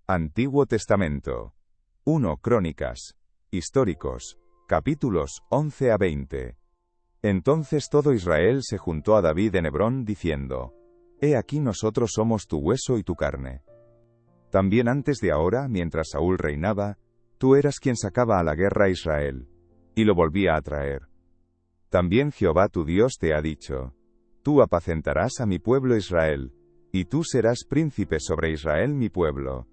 Antiguo Testamento. 1 Crónicas. Históricos. Capítulos 11 a 20. Entonces todo Israel se juntó a David en Hebrón, diciendo: He aquí nosotros somos tu hueso y tu carne. También antes de ahora, mientras Saúl reinaba, tú eras quien sacaba a la guerra a Israel, y lo volvía a traer. También Jehová tu Dios te ha dicho: Tú apacentarás a mi pueblo Israel, y tú serás príncipe sobre Israel mi pueblo.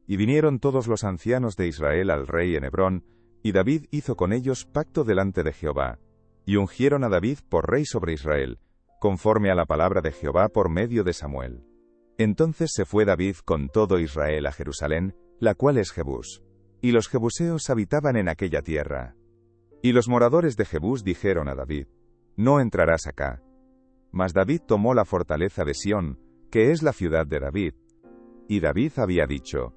Y vinieron todos los ancianos de Israel al rey en Hebrón, y David hizo con ellos pacto delante de Jehová, y ungieron a David por rey sobre Israel, conforme a la palabra de Jehová por medio de Samuel. Entonces se fue David con todo Israel a Jerusalén, la cual es Jebús. Y los jebuseos habitaban en aquella tierra. Y los moradores de Jebús dijeron a David: No entrarás acá. Mas David tomó la fortaleza de Sión, que es la ciudad de David. Y David había dicho: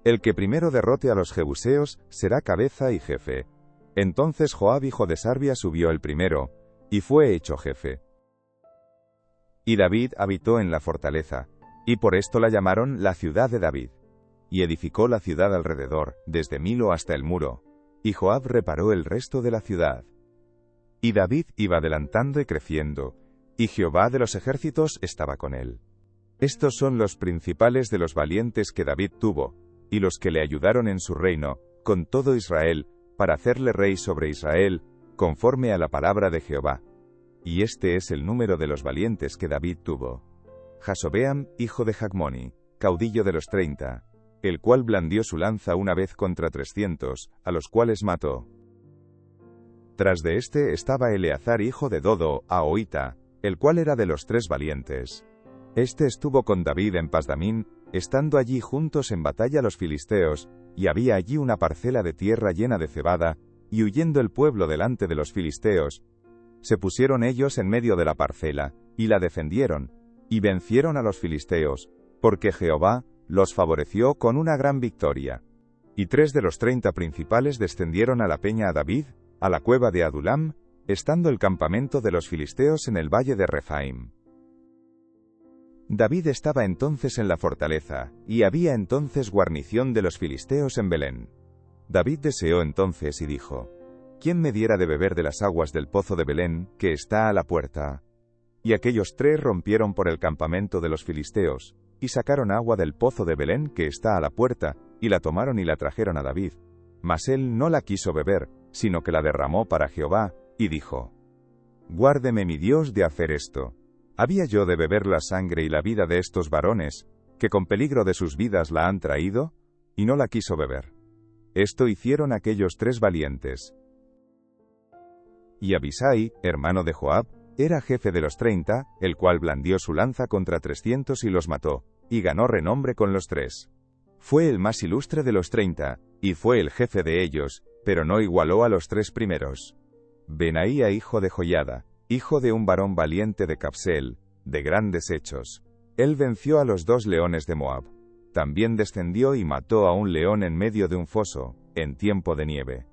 El que primero derrote a los jebuseos será cabeza y jefe. Entonces Joab hijo de Sarvia subió el primero, y fue hecho jefe. Y David habitó en la fortaleza, y por esto la llamaron la ciudad de David. Y edificó la ciudad alrededor, desde Milo hasta el muro, y Joab reparó el resto de la ciudad. Y David iba adelantando y creciendo, y Jehová de los ejércitos estaba con él. Estos son los principales de los valientes que David tuvo, y los que le ayudaron en su reino, con todo Israel, para hacerle rey sobre Israel, conforme a la palabra de Jehová. Y este es el número de los valientes que David tuvo: Jasobeam, hijo de Jacmoni, caudillo de los 30, el cual blandió su lanza una vez contra 300, a los cuales mató. Tras de este estaba Eleazar hijo de Dodo, ahoita, el cual era de los 3 valientes. Este estuvo con David en Pasdamín, estando allí juntos en batalla los filisteos, y había allí una parcela de tierra llena de cebada, y huyendo el pueblo delante de los filisteos, se pusieron ellos en medio de la parcela, y la defendieron, y vencieron a los filisteos, porque Jehová los favoreció con una gran victoria. Y 3 de los 30 principales descendieron a la peña a David, a la cueva de Adulam, estando el campamento de los filisteos en el valle de Refaim. David estaba entonces en la fortaleza, y había entonces guarnición de los filisteos en Belén. David deseó entonces y dijo: ¿Quién me diera de beber de las aguas del pozo de Belén, que está a la puerta? Y aquellos 3 rompieron por el campamento de los filisteos, y sacaron agua del pozo de Belén que está a la puerta, y la tomaron y la trajeron a David. Mas él no la quiso beber, sino que la derramó para Jehová, y dijo: Guárdeme mi Dios de hacer esto. ¿Había yo de beber la sangre y la vida de estos varones, que con peligro de sus vidas la han traído? Y no la quiso beber. Esto hicieron aquellos 3 valientes. Y Abisai, hermano de Joab, era jefe de los 30, el cual blandió su lanza contra 300 y los mató, y ganó renombre con los 3. Fue el más ilustre de los 30, y fue el jefe de ellos, pero no igualó a los 3 primeros. Benaía hijo de Joiada, hijo de un varón valiente de Capseel, de grandes hechos. Él venció a los 2 leones de Moab. También descendió y mató a un león en medio de un foso, en tiempo de nieve.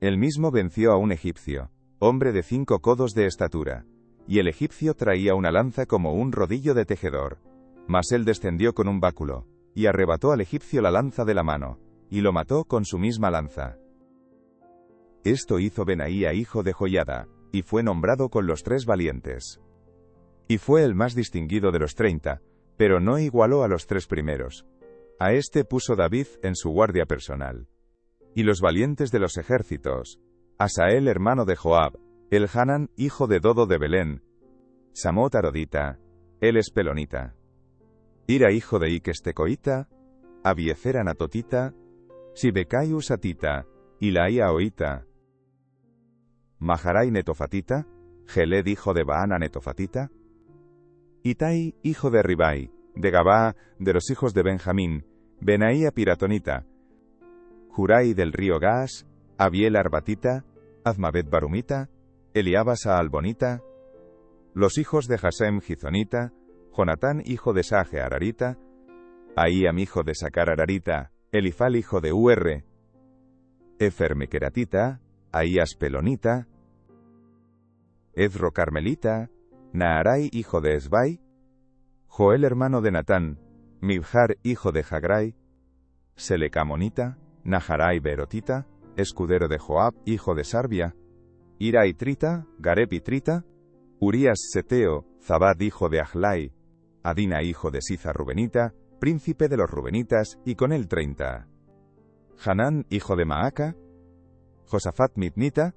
Él mismo venció a un egipcio, hombre de 5 codos de estatura, y el egipcio traía una lanza como un rodillo de tejedor. Mas él descendió con un báculo, y arrebató al egipcio la lanza de la mano, y lo mató con su misma lanza. Esto hizo Benaía hijo de Joiada, y fue nombrado con los 3 valientes. Y fue el más distinguido de los 30, pero no igualó a los 3 primeros. A este puso David en su guardia personal. Y los valientes de los ejércitos: Asael hermano de Joab, Elhanan hijo de Dodo de Belén, Samot arodita, él es pelonita, Ira hijo de Iquestecoita, Abiezer anatotita, Sibecai usatita, Ilai aoita, Maharai netofatita, Geled hijo de Baana netofatita, Itai hijo de Ribai, de Gabaa, de los hijos de Benjamín, Benaía piratonita, Jurai del río Gaas, Abiel arbatita, Azmabet barumita, Eliabasa albonita, los hijos de Jasem gizonita, Jonatán hijo de Sage ararita, Ahíam hijo de Sacar ararita, Elifal hijo de Ur, Efer mequeratita, Ahías pelonita, Ezro carmelita, Naarai hijo de Esbai, Joel hermano de Natán, Mibjar, hijo de Hagrai, Selecamonita, Naharai Berotita, escudero de Joab, hijo de Sarbia, Ira Itrita, Gareb Itrita, Urías Seteo, Zabad, hijo de Ahlai, Adina, hijo de Siza Rubenita, príncipe de los Rubenitas, y con él 30. Hanán, hijo de Maaca, Josafat Mitnita,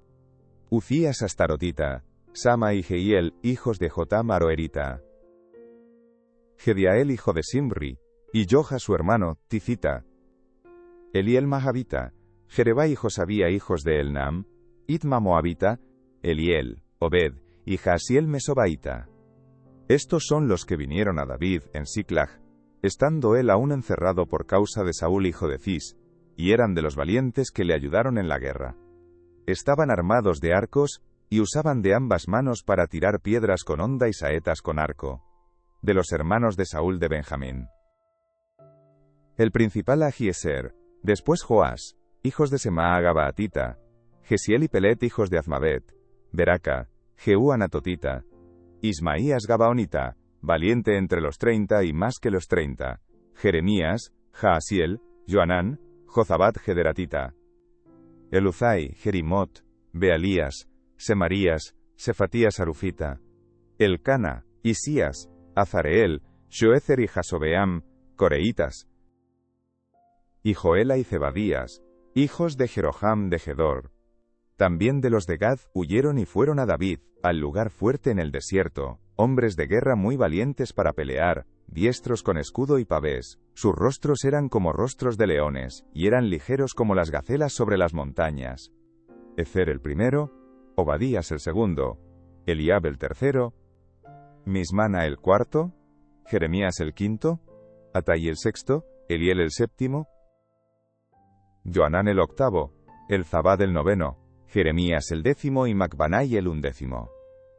Ucías Astarotita, Sama y Jehiel, hijos de Jotam Aroerita, Gediael, hijo de Simri, y Joja su hermano, Ticita, Eliel Mahavita, Jerebai y Josabía, hijos de Elnam, Itma Moabita, Eliel, Obed, y Jaasiel Mesobaita. Estos son los que vinieron a David en Siclag, estando él aún encerrado por causa de Saúl hijo de Cis, y eran de los valientes que le ayudaron en la guerra. Estaban armados de arcos, y usaban de ambas manos para tirar piedras con honda y saetas con arco. De los hermanos de Saúl de Benjamín. El principal Ahieser, después Joás, hijos de Semaa Gabaatita, Gesiel y Pelet, hijos de Azmavet, Beraca, Jehú Anatotita, Ismaías Gabaonita, valiente entre los 30 y más que los 30, Jeremías, Jaasiel, Joanán, Jozabat Gederatita, Eluzai, Jerimot, Bealías, Semarías, Sefatías Arufita, Elcana, Isías, Azareel, Shoezer y Jasobeam, Coreitas, y Joela y Zebadías, hijos de Jeroham de Gedor. También de los de Gad huyeron y fueron a David, al lugar fuerte en el desierto, hombres de guerra muy valientes para pelear, diestros con escudo y pavés, sus rostros eran como rostros de leones, y eran ligeros como las gacelas sobre las montañas. Ezer el primero, Obadías el segundo, Eliab el tercero, Mismana el cuarto, Jeremías el quinto, Atai el sexto, Eliel el séptimo, Joanán el octavo, Elzabad el noveno, Jeremías el décimo y Macbanai el undécimo.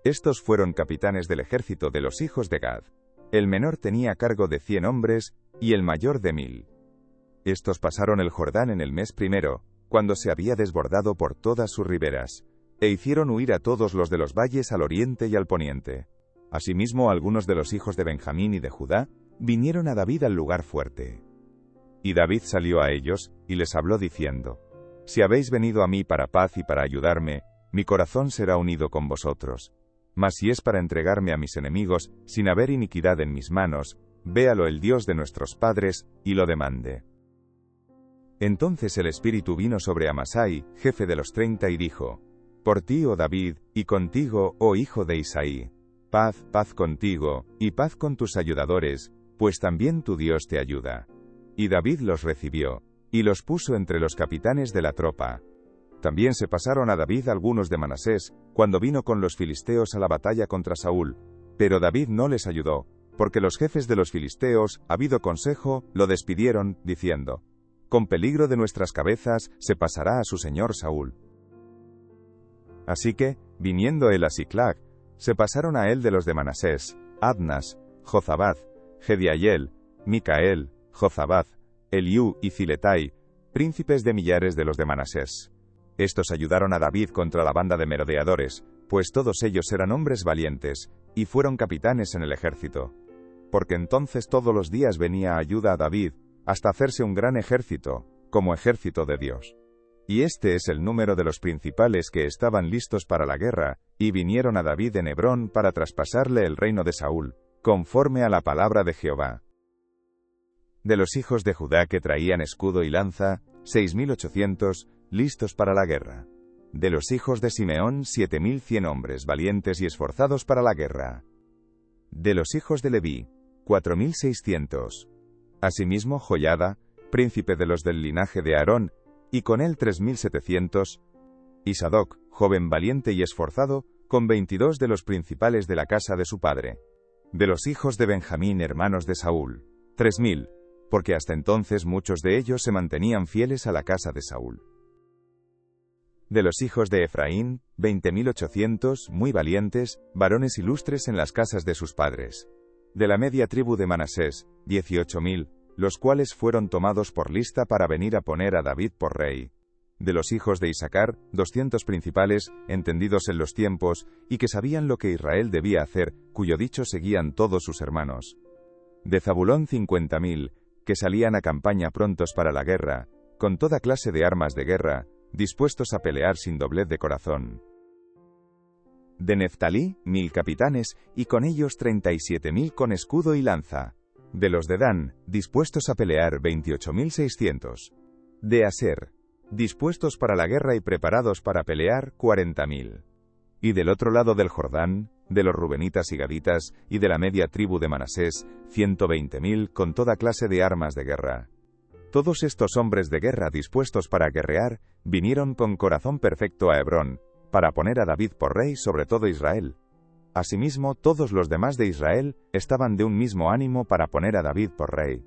Estos fueron capitanes del ejército de los hijos de Gad. El menor tenía cargo de 100 hombres, y el mayor de 1000. Estos pasaron el Jordán en el mes primero, cuando se había desbordado por todas sus riberas, e hicieron huir a todos los de los valles al oriente y al poniente. Asimismo, algunos de los hijos de Benjamín y de Judá vinieron a David al lugar fuerte. Y David salió a ellos, y les habló diciendo: Si habéis venido a mí para paz y para ayudarme, mi corazón será unido con vosotros. Mas si es para entregarme a mis enemigos, sin haber iniquidad en mis manos, véalo el Dios de nuestros padres, y lo demande. Entonces el Espíritu vino sobre Amasai, jefe de los 30, y dijo: Por ti, oh David, y contigo, oh hijo de Isaí, paz, paz contigo, y paz con tus ayudadores, pues también tu Dios te ayuda. Y David los recibió, y los puso entre los capitanes de la tropa. También se pasaron a David algunos de Manasés, cuando vino con los filisteos a la batalla contra Saúl. Pero David no les ayudó, porque los jefes de los filisteos, habido consejo, lo despidieron, diciendo: Con peligro de nuestras cabezas, se pasará a su señor Saúl. Así que, viniendo él a Siclag, se pasaron a él de los de Manasés, Adnas, Jozabad, Gediael, Micael, Jozabad, Eliú y Ziletai, príncipes de millares de los de Manasés. Estos ayudaron a David contra la banda de merodeadores, pues todos ellos eran hombres valientes, y fueron capitanes en el ejército. Porque entonces todos los días venía ayuda a David, hasta hacerse un gran ejército, como ejército de Dios. Y este es el número de los principales que estaban listos para la guerra, y vinieron a David en Hebrón para traspasarle el reino de Saúl, conforme a la palabra de Jehová. De los hijos de Judá que traían escudo y lanza, 6.800, listos para la guerra. De los hijos de Simeón, 7.100 hombres valientes y esforzados para la guerra. De los hijos de Leví, 4.600. Asimismo, Joiada, príncipe de los del linaje de Aarón, y con él 3.700. Y Sadoc, joven valiente y esforzado, con 22 de los principales de la casa de su padre. De los hijos de Benjamín, hermanos de Saúl, 3.000. Porque hasta entonces muchos de ellos se mantenían fieles a la casa de Saúl. De los hijos de Efraín, 20.800, muy valientes, varones ilustres en las casas de sus padres. De la media tribu de Manasés, 18.000, los cuales fueron tomados por lista para venir a poner a David por rey. De los hijos de Isacar, 200 principales, entendidos en los tiempos, y que sabían lo que Israel debía hacer, cuyo dicho seguían todos sus hermanos. De Zabulón 50.000, que salían a campaña prontos para la guerra, con toda clase de armas de guerra, dispuestos a pelear sin doblez de corazón. De Neftalí, 1.000 capitanes, y con ellos 37.000 con escudo y lanza. De los de Dan, dispuestos a pelear 28.600. De Aser, dispuestos para la guerra y preparados para pelear 40.000. Y del otro lado del Jordán, de los rubenitas y gaditas, y de la media tribu de Manasés, 120.000 con toda clase de armas de guerra. Todos estos hombres de guerra dispuestos para guerrear, vinieron con corazón perfecto a Hebrón, para poner a David por rey sobre todo Israel. Asimismo, todos los demás de Israel estaban de un mismo ánimo para poner a David por rey.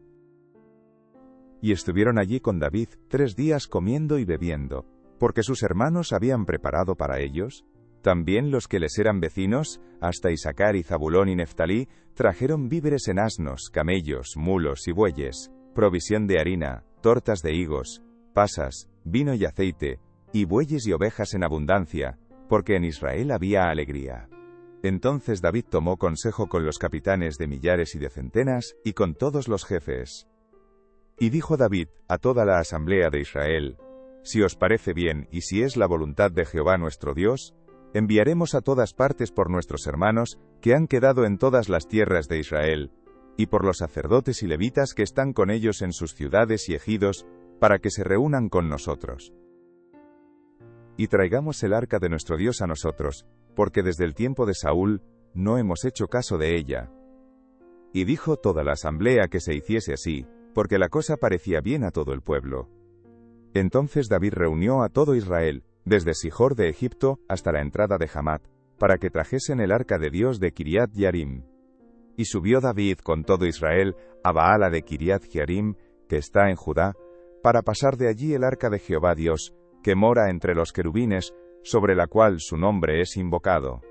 Y estuvieron allí con David 3 días comiendo y bebiendo, porque sus hermanos habían preparado para ellos. También los que les eran vecinos, hasta Isacar y Zabulón y Neftalí, trajeron víveres en asnos, camellos, mulos y bueyes, provisión de harina, tortas de higos, pasas, vino y aceite, y bueyes y ovejas en abundancia, porque en Israel había alegría. Entonces David tomó consejo con los capitanes de millares y de centenas, y con todos los jefes. Y dijo David a toda la asamblea de Israel: Si os parece bien, y si es la voluntad de Jehová nuestro Dios, enviaremos a todas partes por nuestros hermanos, que han quedado en todas las tierras de Israel, y por los sacerdotes y levitas que están con ellos en sus ciudades y ejidos, para que se reúnan con nosotros. Y traigamos el arca de nuestro Dios a nosotros, porque desde el tiempo de Saúl, no hemos hecho caso de ella. Y dijo toda la asamblea que se hiciese así, porque la cosa parecía bien a todo el pueblo. Entonces David reunió a todo Israel, desde Sijor de Egipto hasta la entrada de Hamat, para que trajesen el arca de Dios de Kiriat Yarim. Y subió David con todo Israel a Baala de Kiriat Jearim, que está en Judá, para pasar de allí el arca de Jehová Dios, que mora entre los querubines, sobre la cual su nombre es invocado.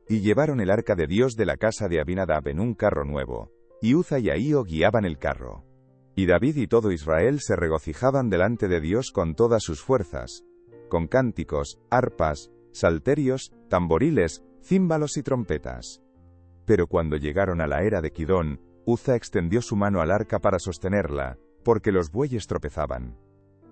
Y llevaron el arca de Dios de la casa de Abinadab en un carro nuevo, y Uza y Ahío guiaban el carro. Y David y todo Israel se regocijaban delante de Dios con todas sus fuerzas, con cánticos, arpas, salterios, tamboriles, címbalos y trompetas. Pero cuando llegaron a la era de Kidón, Uza extendió su mano al arca para sostenerla, porque los bueyes tropezaban.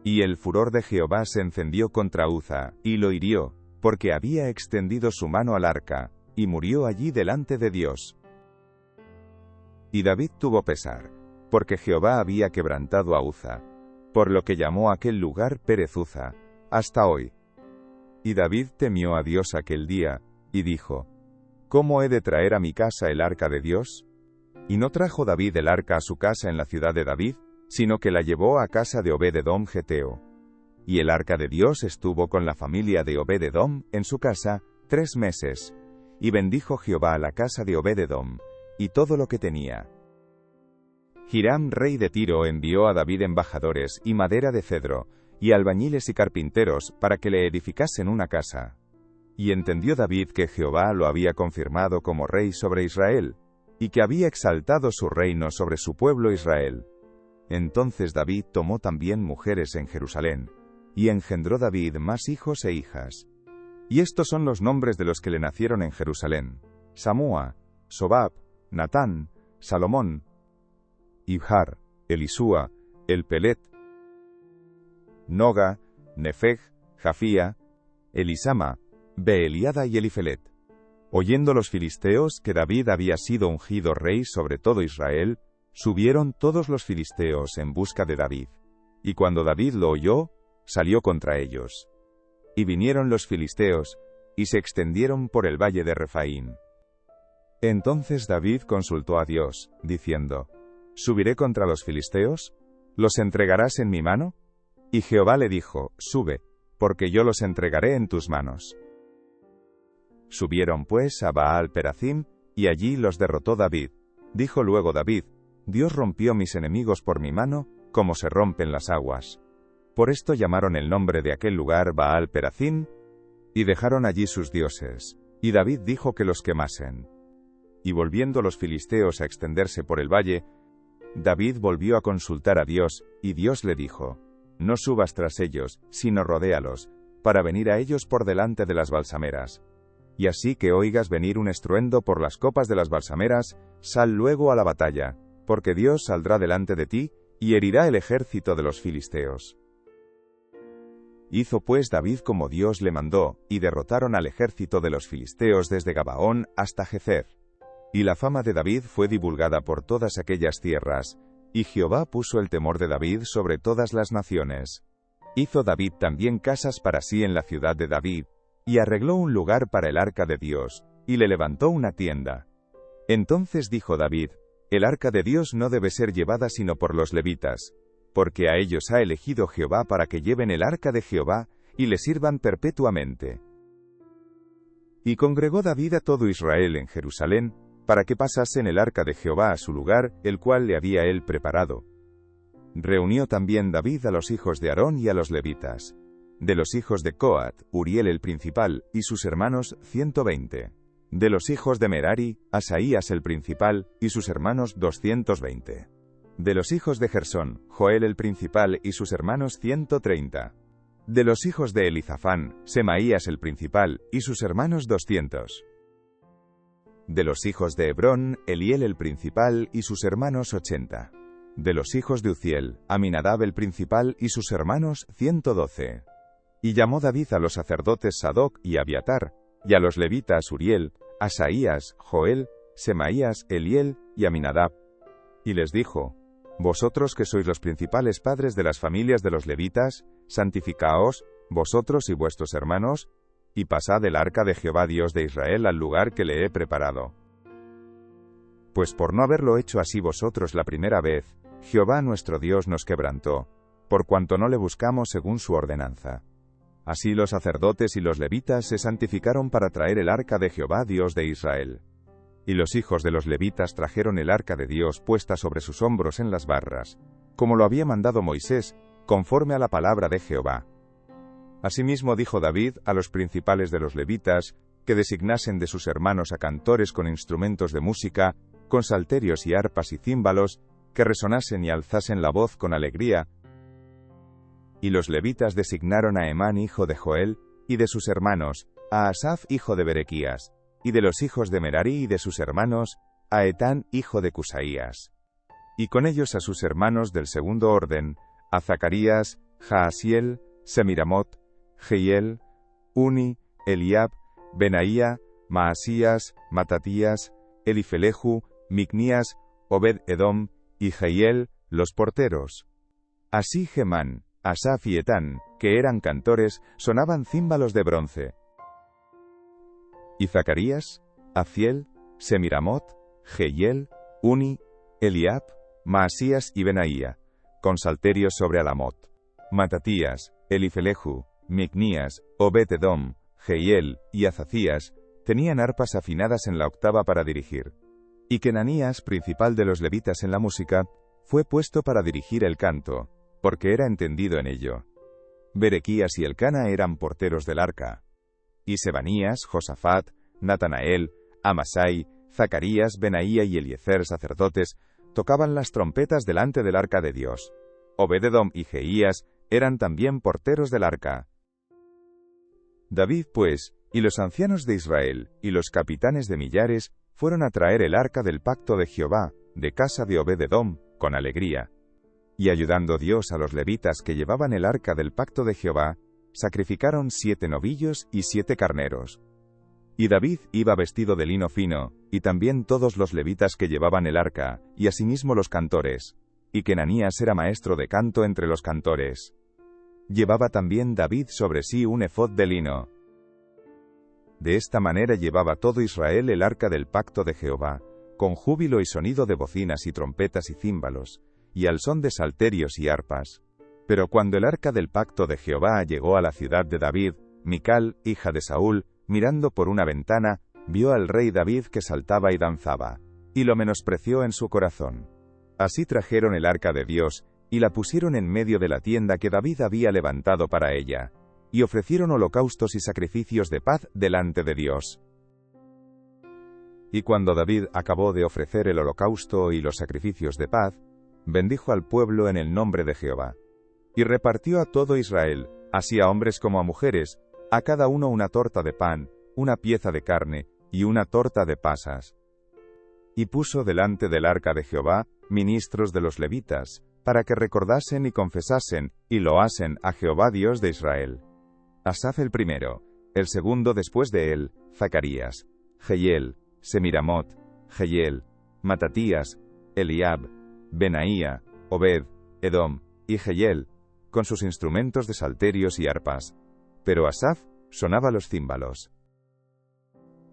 Y el furor de Jehová se encendió contra Uza, y lo hirió, porque había extendido su mano al arca, y murió allí delante de Dios. Y David tuvo pesar, porque Jehová había quebrantado a Uza, por lo que llamó aquel lugar Pérez Uza, hasta hoy. Y David temió a Dios aquel día, y dijo: ¿Cómo he de traer a mi casa el arca de Dios? Y no trajo David el arca a su casa en la ciudad de David, sino que la llevó a casa de Obed-edom geteo. Y el arca de Dios estuvo con la familia de Obed-edom en su casa 3 meses, y bendijo Jehová a la casa de Obed-edom, y todo lo que tenía. Hiram, rey de Tiro, envió a David embajadores y madera de cedro, y albañiles y carpinteros, para que le edificasen una casa. Y entendió David que Jehová lo había confirmado como rey sobre Israel, y que había exaltado su reino sobre su pueblo Israel. Entonces David tomó también mujeres en Jerusalén, y engendró David más hijos e hijas. Y estos son los nombres de los que le nacieron en Jerusalén: Samúa, Sobab, Natán, Salomón, Ibhar, Elisúa, Elpelet, Noga, Nefeg, Jafía, Elisama, Beeliada y Elifelet. Oyendo los filisteos que David había sido ungido rey sobre todo Israel, subieron todos los filisteos en busca de David. Y cuando David lo oyó, salió contra ellos. Y vinieron los filisteos, y se extendieron por el valle de Refaín. Entonces David consultó a Dios, diciendo: ¿Subiré contra los filisteos? ¿Los entregarás en mi mano? Y Jehová le dijo: Sube, porque yo los entregaré en tus manos. Subieron pues a Baal Perazim, y allí los derrotó David. Dijo luego David: Dios rompió mis enemigos por mi mano, como se rompen las aguas. Por esto llamaron el nombre de aquel lugar Baal Perazim, y dejaron allí sus dioses. Y David dijo que los quemasen. Y volviendo los filisteos a extenderse por el valle, David volvió a consultar a Dios, y Dios le dijo: No subas tras ellos, sino rodéalos, para venir a ellos por delante de las balsameras. Y así que oigas venir un estruendo por las copas de las balsameras, sal luego a la batalla, porque Dios saldrá delante de ti, y herirá el ejército de los filisteos. Hizo pues David como Dios le mandó, y derrotaron al ejército de los filisteos desde Gabaón hasta Gezer. Y la fama de David fue divulgada por todas aquellas tierras, y Jehová puso el temor de David sobre todas las naciones. Hizo David también casas para sí en la ciudad de David, y arregló un lugar para el arca de Dios, y le levantó una tienda. Entonces dijo David: el arca de Dios no debe ser llevada sino por los levitas, porque a ellos ha elegido Jehová para que lleven el arca de Jehová, y le sirvan perpetuamente. Y congregó David a todo Israel en Jerusalén, para que pasasen el arca de Jehová a su lugar, el cual le había él preparado. Reunió también David a los hijos de Aarón y a los levitas. De los hijos de Coat, Uriel el principal, y sus hermanos 120. De los hijos de Merari, Asaías el principal, y sus hermanos 220. De los hijos de Gersón, Joel el principal, y sus hermanos 130. De los hijos de Elizafán, Semaías el principal, y sus hermanos 200. De los hijos de Hebrón, Eliel el principal, y sus hermanos 80. De los hijos de Uziel, Aminadab el principal, y sus hermanos 112. Y llamó David a los sacerdotes Sadoc y Abiatar, y a los levitas Uriel, Asaías, Joel, Semaías, Eliel y Aminadab. Y les dijo: vosotros que sois los principales padres de las familias de los levitas, santificaos, vosotros y vuestros hermanos, y pasad el arca de Jehová Dios de Israel al lugar que le he preparado. Pues por no haberlo hecho así vosotros la primera vez, Jehová nuestro Dios nos quebrantó, por cuanto no le buscamos según su ordenanza. Así los sacerdotes y los levitas se santificaron para traer el arca de Jehová Dios de Israel. Y los hijos de los levitas trajeron el arca de Dios puesta sobre sus hombros en las barras, como lo había mandado Moisés, conforme a la palabra de Jehová. Asimismo dijo David a los principales de los levitas, que designasen de sus hermanos a cantores con instrumentos de música, con salterios y arpas y címbalos, que resonasen y alzasen la voz con alegría. Y los levitas designaron a Emán hijo de Joel, y de sus hermanos, a Asaf hijo de Berequías, y de los hijos de Merari y de sus hermanos, a Etán hijo de Cusaías. Y con ellos a sus hermanos del segundo orden, a Zacarías, Jaasiel, Semiramot, Jehiel, Uni, Eliab, Benaía, Maasías, Matatías, Elifeleju, Micnías, Obed-Edom, y Jehiel, los porteros. Así Gemán, Asaf y Etán, que eran cantores, sonaban címbalos de bronce. Y Zacarías, Aziel, Semiramot, Jehiel, Uni, Eliab, Maasías y Benaía, con salterios sobre Alamot. Matatías, Elifeleju, Micnías, Obed-Edom, Jehiel y Azacías tenían arpas afinadas en la octava para dirigir. Y Kenanías, principal de los levitas en la música, fue puesto para dirigir el canto, porque era entendido en ello. Berequías y Elcana eran porteros del arca. Y Sebanías, Josafat, Natanael, Amasai, Zacarías, Benaía y Eliezer, sacerdotes, tocaban las trompetas delante del arca de Dios. Obed-Edom y Jeías eran también porteros del arca. David, pues, y los ancianos de Israel, y los capitanes de millares, fueron a traer el arca del pacto de Jehová, de casa de Obed-Edom, con alegría. Y ayudando Dios a los levitas que llevaban el arca del pacto de Jehová, sacrificaron 7 novillos y 7 carneros. Y David iba vestido de lino fino, y también todos los levitas que llevaban el arca, y asimismo los cantores. Y Kenanías era maestro de canto entre los cantores. Llevaba también David sobre sí un efod de lino. De esta manera llevaba todo Israel el arca del pacto de Jehová, con júbilo y sonido de bocinas y trompetas y címbalos, y al son de salterios y arpas. Pero cuando el arca del pacto de Jehová llegó a la ciudad de David, Mical, hija de Saúl, mirando por una ventana, vio al rey David que saltaba y danzaba, y lo menospreció en su corazón. Así trajeron el arca de Dios, y la pusieron en medio de la tienda que David había levantado para ella, y ofrecieron holocaustos y sacrificios de paz delante de Dios. Y cuando David acabó de ofrecer el holocausto y los sacrificios de paz, bendijo al pueblo en el nombre de Jehová. Y repartió a todo Israel, así a hombres como a mujeres, a cada uno una torta de pan, una pieza de carne, y una torta de pasas. Y puso delante del arca de Jehová ministros de los levitas, para que recordasen y confesasen, y loasen a Jehová Dios de Israel. Asaf el primero, el segundo después de él, Zacarías, Jehiel, Semiramot, Jehiel, Matatías, Eliab, Benaía, Obed, Edom, y Jehiel, con sus instrumentos de salterios y arpas. Pero Asaf sonaba los címbalos.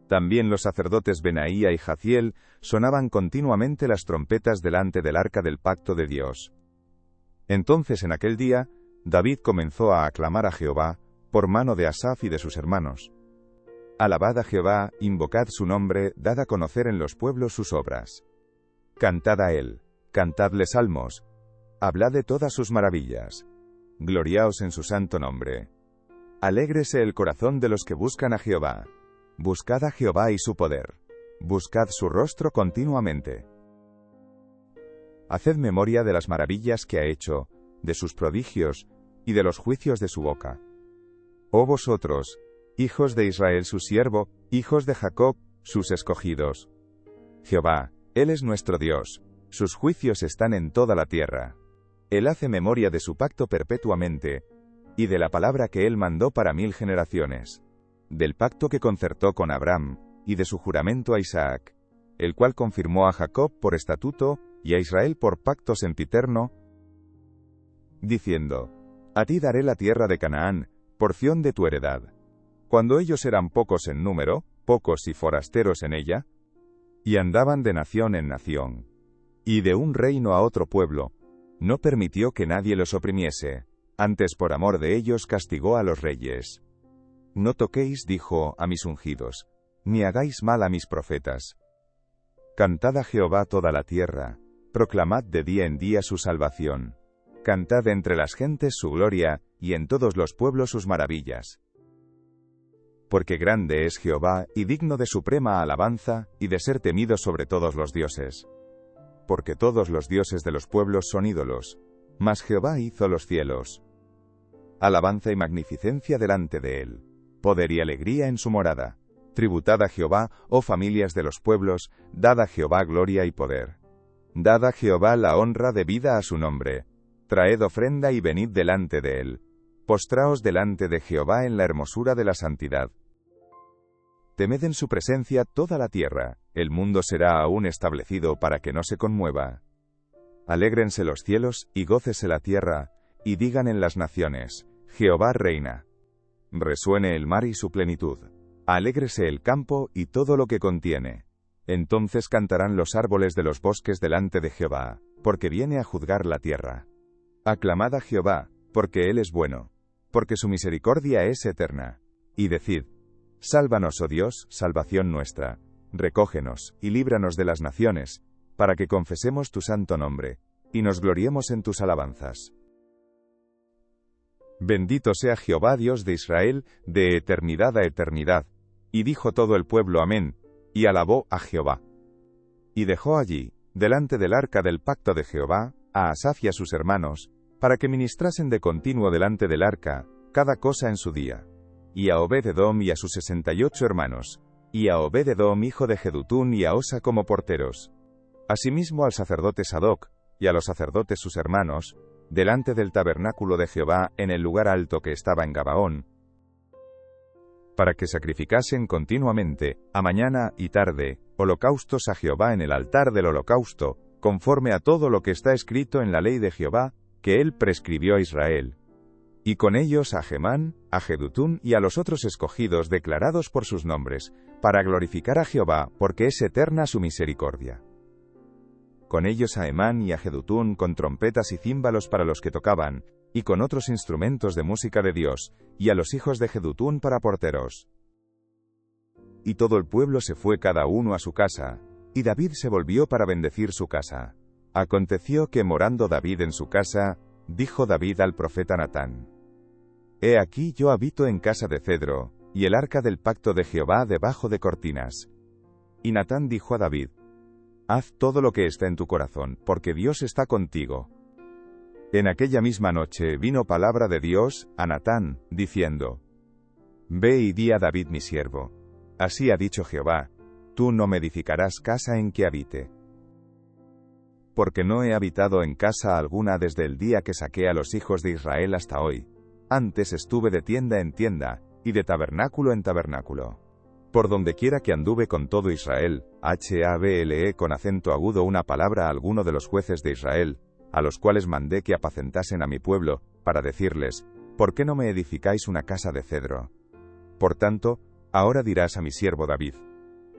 También los sacerdotes Benaía y Jaziel sonaban continuamente las trompetas delante del arca del pacto de Dios. Entonces en aquel día, David comenzó a aclamar a Jehová, por mano de Asaf y de sus hermanos. Alabad a Jehová, invocad su nombre, dad a conocer en los pueblos sus obras. Cantad a él, cantadle salmos, hablad de todas sus maravillas. Gloriaos en su santo nombre. Alégrese el corazón de los que buscan a Jehová. Buscad a Jehová y su poder. Buscad su rostro continuamente. Haced memoria de las maravillas que ha hecho, de sus prodigios, y de los juicios de su boca. Oh vosotros, hijos de Israel su siervo, hijos de Jacob, sus escogidos. Jehová, Él es nuestro Dios, sus juicios están en toda la tierra. Él hace memoria de su pacto perpetuamente, y de la palabra que Él mandó para 1000 generaciones. Del pacto que concertó con Abraham, y de su juramento a Isaac, el cual confirmó a Jacob por estatuto, y a Israel por pacto sempiterno, diciendo: A ti daré la tierra de Canaán, porción de tu heredad. Cuando ellos eran pocos en número, pocos y forasteros en ella, y andaban de nación en nación, y de un reino a otro pueblo, no permitió que nadie los oprimiese, antes por amor de ellos castigó a los reyes. No toquéis, dijo, a mis ungidos, ni hagáis mal a mis profetas. Cantad a Jehová toda la tierra, proclamad de día en día su salvación. Cantad entre las gentes su gloria, y en todos los pueblos sus maravillas. Porque grande es Jehová, y digno de suprema alabanza, y de ser temido sobre todos los dioses. Porque todos los dioses de los pueblos son ídolos, mas Jehová hizo los cielos. Alabanza y magnificencia delante de él, poder y alegría en su morada. Tributad a Jehová, oh familias de los pueblos, dad a Jehová gloria y poder. Dad a Jehová la honra debida a su nombre. Traed ofrenda y venid delante de él. Postraos delante de Jehová en la hermosura de la santidad. Temed en su presencia toda la tierra, el mundo será aún establecido para que no se conmueva. Alégrense los cielos, y gócese la tierra, y digan en las naciones: Jehová reina. Resuene el mar y su plenitud. Alégrese el campo y todo lo que contiene. Entonces cantarán los árboles de los bosques delante de Jehová, porque viene a juzgar la tierra. Aclamad a Jehová, porque Él es bueno, porque su misericordia es eterna. Y decid: Sálvanos, oh Dios, salvación nuestra. Recógenos, y líbranos de las naciones, para que confesemos tu santo nombre, y nos gloriemos en tus alabanzas. Bendito sea Jehová Dios de Israel, de eternidad a eternidad. Y dijo todo el pueblo amén, y alabó a Jehová. Y dejó allí, delante del arca del pacto de Jehová, a Asaf y a sus hermanos, para que ministrasen de continuo delante del arca, cada cosa en su día. Y a Obed-Edom y a sus 68 hermanos, y a Obed-Edom hijo de Jedutún y a Osa como porteros. Asimismo al sacerdote Sadoc, y a los sacerdotes sus hermanos, delante del tabernáculo de Jehová en el lugar alto que estaba en Gabaón, para que sacrificasen continuamente, a mañana y tarde, holocaustos a Jehová en el altar del holocausto, conforme a todo lo que está escrito en la ley de Jehová, que él prescribió a Israel. Y con ellos a Gemán, a Jedutún y a los otros escogidos declarados por sus nombres, para glorificar a Jehová, porque es eterna su misericordia. Con ellos a Hemán y a Jedutún con trompetas y címbalos para los que tocaban, y con otros instrumentos de música de Dios, y a los hijos de Jedutún para porteros. Y todo el pueblo se fue cada uno a su casa, y David se volvió para bendecir su casa. Aconteció que morando David en su casa, dijo David al profeta Natán: He aquí yo habito en casa de cedro, y el arca del pacto de Jehová debajo de cortinas. Y Natán dijo a David: Haz todo lo que está en tu corazón, porque Dios está contigo. En aquella misma noche vino palabra de Dios a Natán, diciendo: Ve y di a David mi siervo: Así ha dicho Jehová, tú no me edificarás casa en que habite. Porque no he habitado en casa alguna desde el día que saqué a los hijos de Israel hasta hoy. Antes estuve de tienda en tienda, y de tabernáculo en tabernáculo. Por donde quiera que anduve con todo Israel, hablé con acento agudo una palabra a alguno de los jueces de Israel, a los cuales mandé que apacentasen a mi pueblo, para decirles, ¿por qué no me edificáis una casa de cedro? Por tanto, ahora dirás a mi siervo David,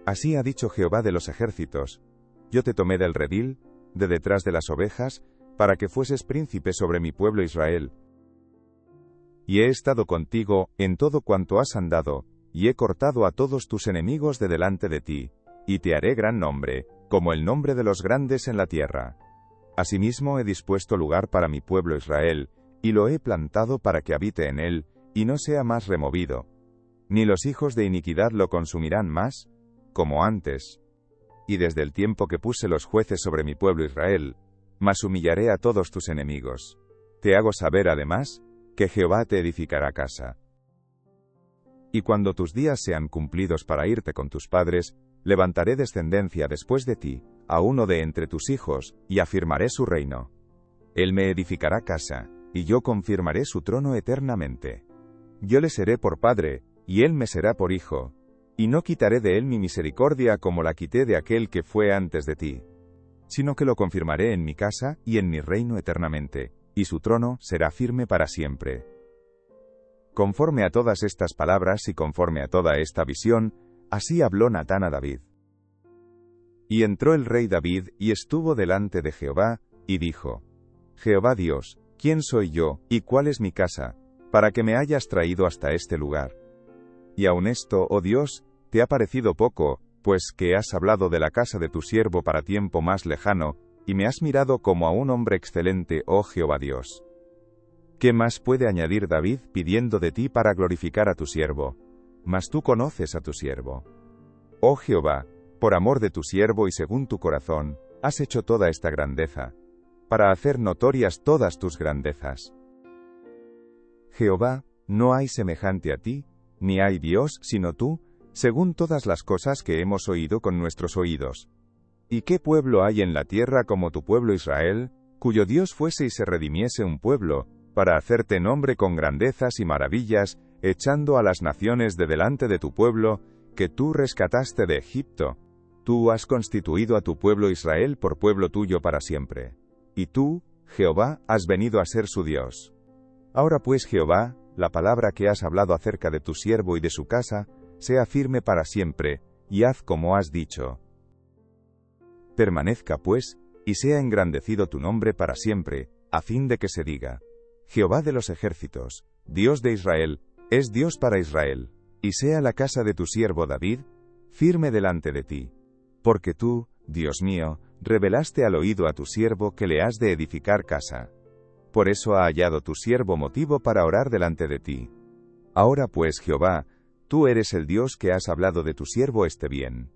así ha dicho Jehová de los ejércitos, yo te tomé del redil, de detrás de las ovejas, para que fueses príncipe sobre mi pueblo Israel. Y he estado contigo en todo cuanto has andado, y he cortado a todos tus enemigos de delante de ti, y te haré gran nombre, como el nombre de los grandes en la tierra. Asimismo he dispuesto lugar para mi pueblo Israel, y lo he plantado para que habite en él, y no sea más removido. Ni los hijos de iniquidad lo consumirán más, como antes. Y desde el tiempo que puse los jueces sobre mi pueblo Israel, mas humillaré a todos tus enemigos. Te hago saber además, que Jehová te edificará casa. Y cuando tus días sean cumplidos para irte con tus padres, levantaré descendencia después de ti, a uno de entre tus hijos, y afirmaré su reino. Él me edificará casa, y yo confirmaré su trono eternamente. Yo le seré por padre, y él me será por hijo, y no quitaré de él mi misericordia como la quité de aquel que fue antes de ti, sino que lo confirmaré en mi casa y en mi reino eternamente, y su trono será firme para siempre. Conforme a todas estas palabras y conforme a toda esta visión, así habló Natán a David. Y entró el rey David y estuvo delante de Jehová, y dijo, Jehová Dios, ¿quién soy yo, y cuál es mi casa, para que me hayas traído hasta este lugar? Y aun esto, oh Dios, te ha parecido poco, pues que has hablado de la casa de tu siervo para tiempo más lejano, y me has mirado como a un hombre excelente, oh Jehová Dios. ¿Qué más puede añadir David pidiendo de ti para glorificar a tu siervo? Mas tú conoces a tu siervo. Oh Jehová, por amor de tu siervo y según tu corazón, has hecho toda esta grandeza, para hacer notorias todas tus grandezas. Jehová, no hay semejante a ti, ni hay Dios sino tú, según todas las cosas que hemos oído con nuestros oídos. ¿Y qué pueblo hay en la tierra como tu pueblo Israel, cuyo Dios fuese y se redimiese un pueblo, para hacerte nombre con grandezas y maravillas, echando a las naciones de delante de tu pueblo, que tú rescataste de Egipto? Tú has constituido a tu pueblo Israel por pueblo tuyo para siempre. Y tú, Jehová, has venido a ser su Dios. Ahora pues, Jehová, la palabra que has hablado acerca de tu siervo y de su casa, sea firme para siempre, y haz como has dicho. Permanezca pues, y sea engrandecido tu nombre para siempre, a fin de que se diga, Jehová de los ejércitos, Dios de Israel, es Dios para Israel, y sea la casa de tu siervo David, firme delante de ti. Porque tú, Dios mío, revelaste al oído a tu siervo que le has de edificar casa. Por eso ha hallado tu siervo motivo para orar delante de ti. Ahora pues, Jehová, tú eres el Dios que has hablado de tu siervo este bien.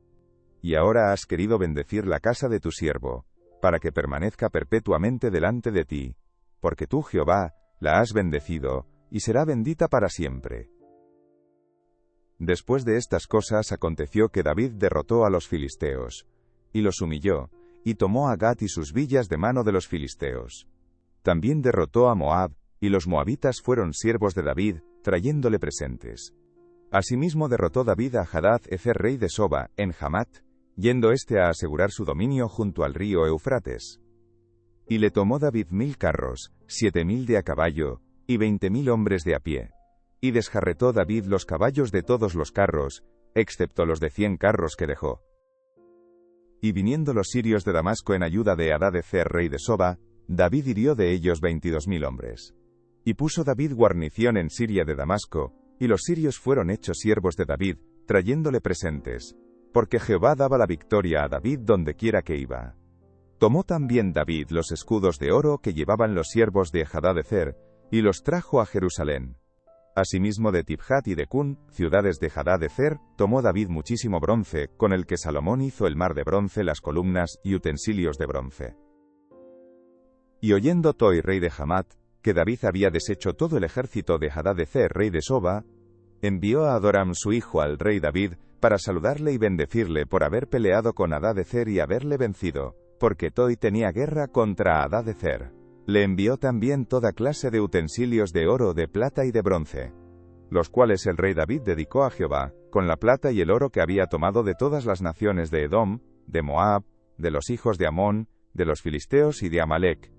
Y ahora has querido bendecir la casa de tu siervo, para que permanezca perpetuamente delante de ti, porque tú, Jehová, la has bendecido, y será bendita para siempre. Después de estas cosas aconteció que David derrotó a los filisteos, y los humilló, y tomó a Gat y sus villas de mano de los filisteos. También derrotó a Moab, y los moabitas fueron siervos de David, trayéndole presentes. Asimismo derrotó David a Hadad-Ezer rey de Soba, en Hamat, yendo éste a asegurar su dominio junto al río Eufrates. Y le tomó David 1000 carros, 7000 de a caballo, y 20.000 hombres de a pie. Y desjarretó David los caballos de todos los carros, excepto los de 100 carros que dejó. Y viniendo los sirios de Damasco en ayuda de Hadad-Ezer rey de Soba, David hirió de ellos 22.000 hombres. Y puso David guarnición en Siria de Damasco, y los sirios fueron hechos siervos de David, trayéndole presentes, porque Jehová daba la victoria a David donde quiera que iba. Tomó también David los escudos de oro que llevaban los siervos de Hadad-Ezer, y los trajo a Jerusalén. Asimismo de Tibhat y de Cun, ciudades de Hadad-Ezer, tomó David muchísimo bronce, con el que Salomón hizo el mar de bronce, las columnas y utensilios de bronce. Y oyendo Toi rey de Hamat, que David había deshecho todo el ejército de Hadad-Ezer rey de Soba, envió a Adoram su hijo al rey David, para saludarle y bendecirle por haber peleado con Hadadezer y haberle vencido, porque Toi tenía guerra contra Hadadezer. Le envió también toda clase de utensilios de oro, de plata y de bronce, los cuales el rey David dedicó a Jehová, con la plata y el oro que había tomado de todas las naciones de Edom, de Moab, de los hijos de Amón, de los filisteos y de Amalec.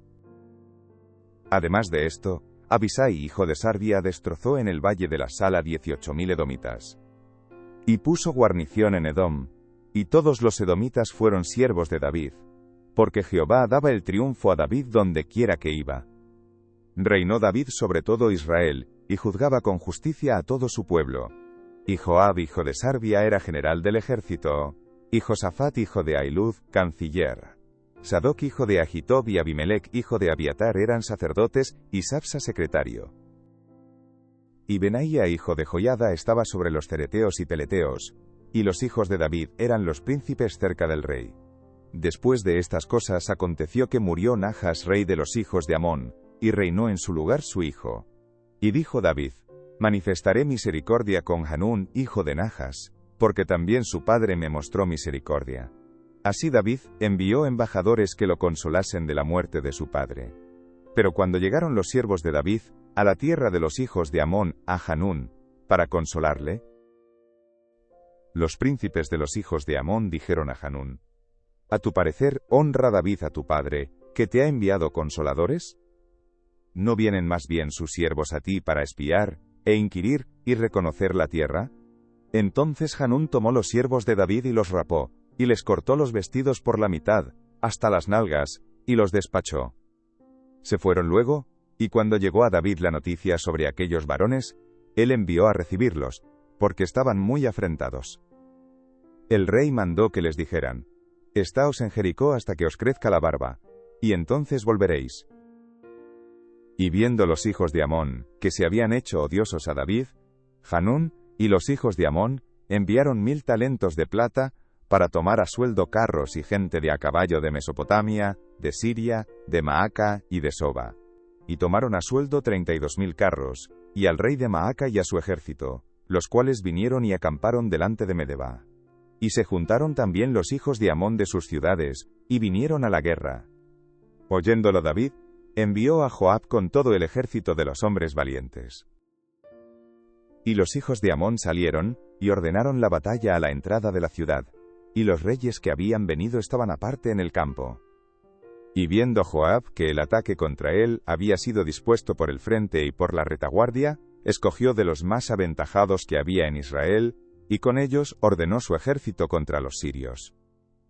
Además de esto, Abisai, hijo de Sarbia, destrozó en el valle de la Sala 18.000 edomitas. Y puso guarnición en Edom, y todos los edomitas fueron siervos de David, porque Jehová daba el triunfo a David donde quiera que iba. Reinó David sobre todo Israel, y juzgaba con justicia a todo su pueblo. Y Joab, hijo de Sarbia, era general del ejército, y Josafat, hijo de Ahilud, canciller. Sadoc, hijo de Ahitob, y Abimelech, hijo de Abiatar, eran sacerdotes, y Sapsa, secretario. Y Benaía, hijo de Joiada, estaba sobre los cereteos y peleteos, y los hijos de David eran los príncipes cerca del rey. Después de estas cosas aconteció que murió Najas, rey de los hijos de Amón, y reinó en su lugar su hijo. Y dijo David: manifestaré misericordia con Hanún, hijo de Najas, porque también su padre me mostró misericordia. Así David envió embajadores que lo consolasen de la muerte de su padre. Pero cuando llegaron los siervos de David a la tierra de los hijos de Amón, a Hanún, para consolarle, los príncipes de los hijos de Amón dijeron a Hanún: ¿a tu parecer honra David a tu padre, que te ha enviado consoladores? ¿No vienen más bien sus siervos a ti para espiar, e inquirir, y reconocer la tierra? Entonces Hanún tomó los siervos de David y los rapó, y les cortó los vestidos por la mitad, hasta las nalgas, y los despachó. Se fueron luego, y cuando llegó a David la noticia sobre aquellos varones, él envió a recibirlos, porque estaban muy afrentados. El rey mandó que les dijeran: Estaos en Jericó hasta que os crezca la barba, y entonces volveréis. Y viendo los hijos de Amón, que se habían hecho odiosos a David, Hanún y los hijos de Amón enviaron 1000 talentos de plata, para tomar a sueldo carros y gente de a caballo de Mesopotamia, de Siria, de Maaca y de Soba. Y tomaron a sueldo 32.000 carros, y al rey de Maaca y a su ejército, los cuales vinieron y acamparon delante de Medeba. Y se juntaron también los hijos de Amón de sus ciudades, y vinieron a la guerra. Oyéndolo David, envió a Joab con todo el ejército de los hombres valientes. Y los hijos de Amón salieron, y ordenaron la batalla a la entrada de la ciudad, y los reyes que habían venido estaban aparte en el campo. Y viendo Joab que el ataque contra él había sido dispuesto por el frente y por la retaguardia, escogió de los más aventajados que había en Israel, y con ellos ordenó su ejército contra los sirios.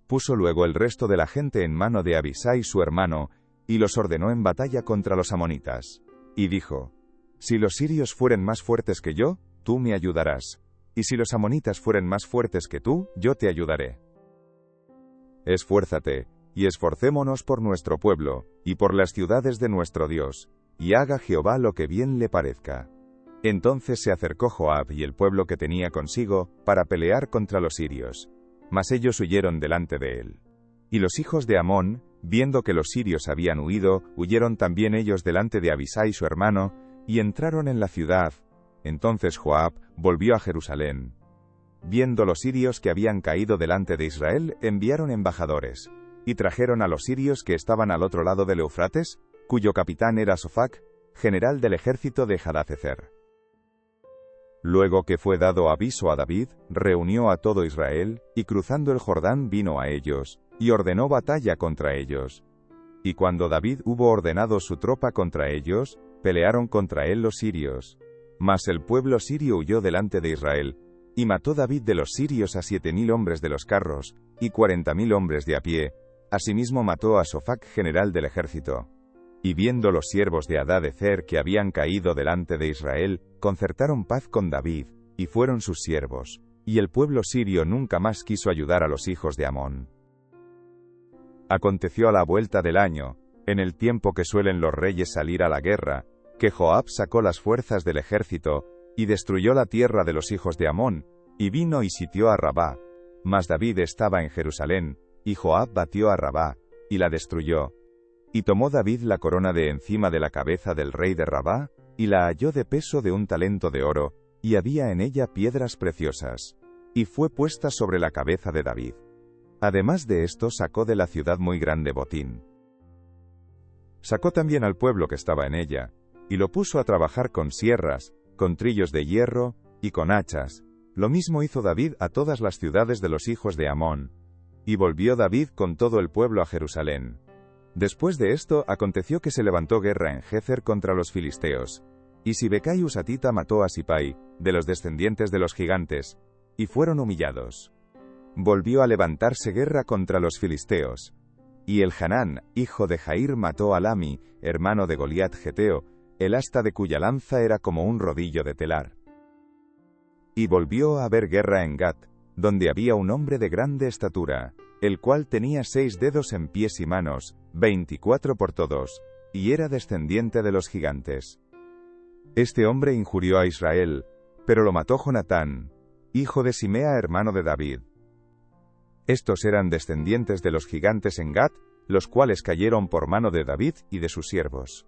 Puso luego el resto de la gente en mano de Abisai su hermano, y los ordenó en batalla contra los amonitas. Y dijo: si los sirios fueren más fuertes que yo, tú me ayudarás. Y si los amonitas fueren más fuertes que tú, yo te ayudaré. Esfuérzate, y esforcémonos por nuestro pueblo, y por las ciudades de nuestro Dios, y haga Jehová lo que bien le parezca. Entonces se acercó Joab y el pueblo que tenía consigo, para pelear contra los sirios. Mas ellos huyeron delante de él. Y los hijos de Amón, viendo que los sirios habían huido, huyeron también ellos delante de Abisai su hermano, y entraron en la ciudad. Entonces Joab volvió a Jerusalén. Viendo los sirios que habían caído delante de Israel, enviaron embajadores, y trajeron a los sirios que estaban al otro lado del Eufrates, cuyo capitán era Sofac, general del ejército de Hadadezer. Luego que fue dado aviso a David, reunió a todo Israel, y cruzando el Jordán vino a ellos, y ordenó batalla contra ellos. Y cuando David hubo ordenado su tropa contra ellos, pelearon contra él los sirios. Mas el pueblo sirio huyó delante de Israel, y mató David de los sirios a 7.000 hombres de los carros, y 40.000 hombres de a pie. Asimismo mató a Sofac, general del ejército. Y viendo los siervos de Hadadezer que habían caído delante de Israel, concertaron paz con David, y fueron sus siervos. Y el pueblo sirio nunca más quiso ayudar a los hijos de Amón. Aconteció a la vuelta del año, en el tiempo que suelen los reyes salir a la guerra, que Joab sacó las fuerzas del ejército, y destruyó la tierra de los hijos de Amón, y vino y sitió a Rabá. Mas David estaba en Jerusalén, y Joab batió a Rabá, y la destruyó. Y tomó David la corona de encima de la cabeza del rey de Rabá, y la halló de peso de 1 talento de oro, y había en ella piedras preciosas. y fue puesta sobre la cabeza de David. Además de esto, sacó de la ciudad muy grande botín. Sacó también al pueblo que estaba en ella, y lo puso a trabajar con sierras, con trillos de hierro, y con hachas. Lo mismo hizo David a todas las ciudades de los hijos de Amón. Y volvió David con todo el pueblo a Jerusalén. Después de esto, aconteció que se levantó guerra en Gezer contra los filisteos. Y Sibecai husatita mató a Sipai, de los descendientes de los gigantes, y fueron humillados. Volvió a levantarse guerra contra los filisteos. Y Elhanán, hijo de Jair, mató a Lami, hermano de Goliat geteo, el asta de cuya lanza era como un rodillo de telar. Y volvió a haber guerra en Gat, donde había un hombre de grande estatura, el cual tenía 6 dedos en pies y manos, 24 por todos, y era descendiente de los gigantes. Este hombre injurió a Israel, pero lo mató Jonatán, hijo de Simea, hermano de David. Estos eran descendientes de los gigantes en Gat, los cuales cayeron por mano de David y de sus siervos.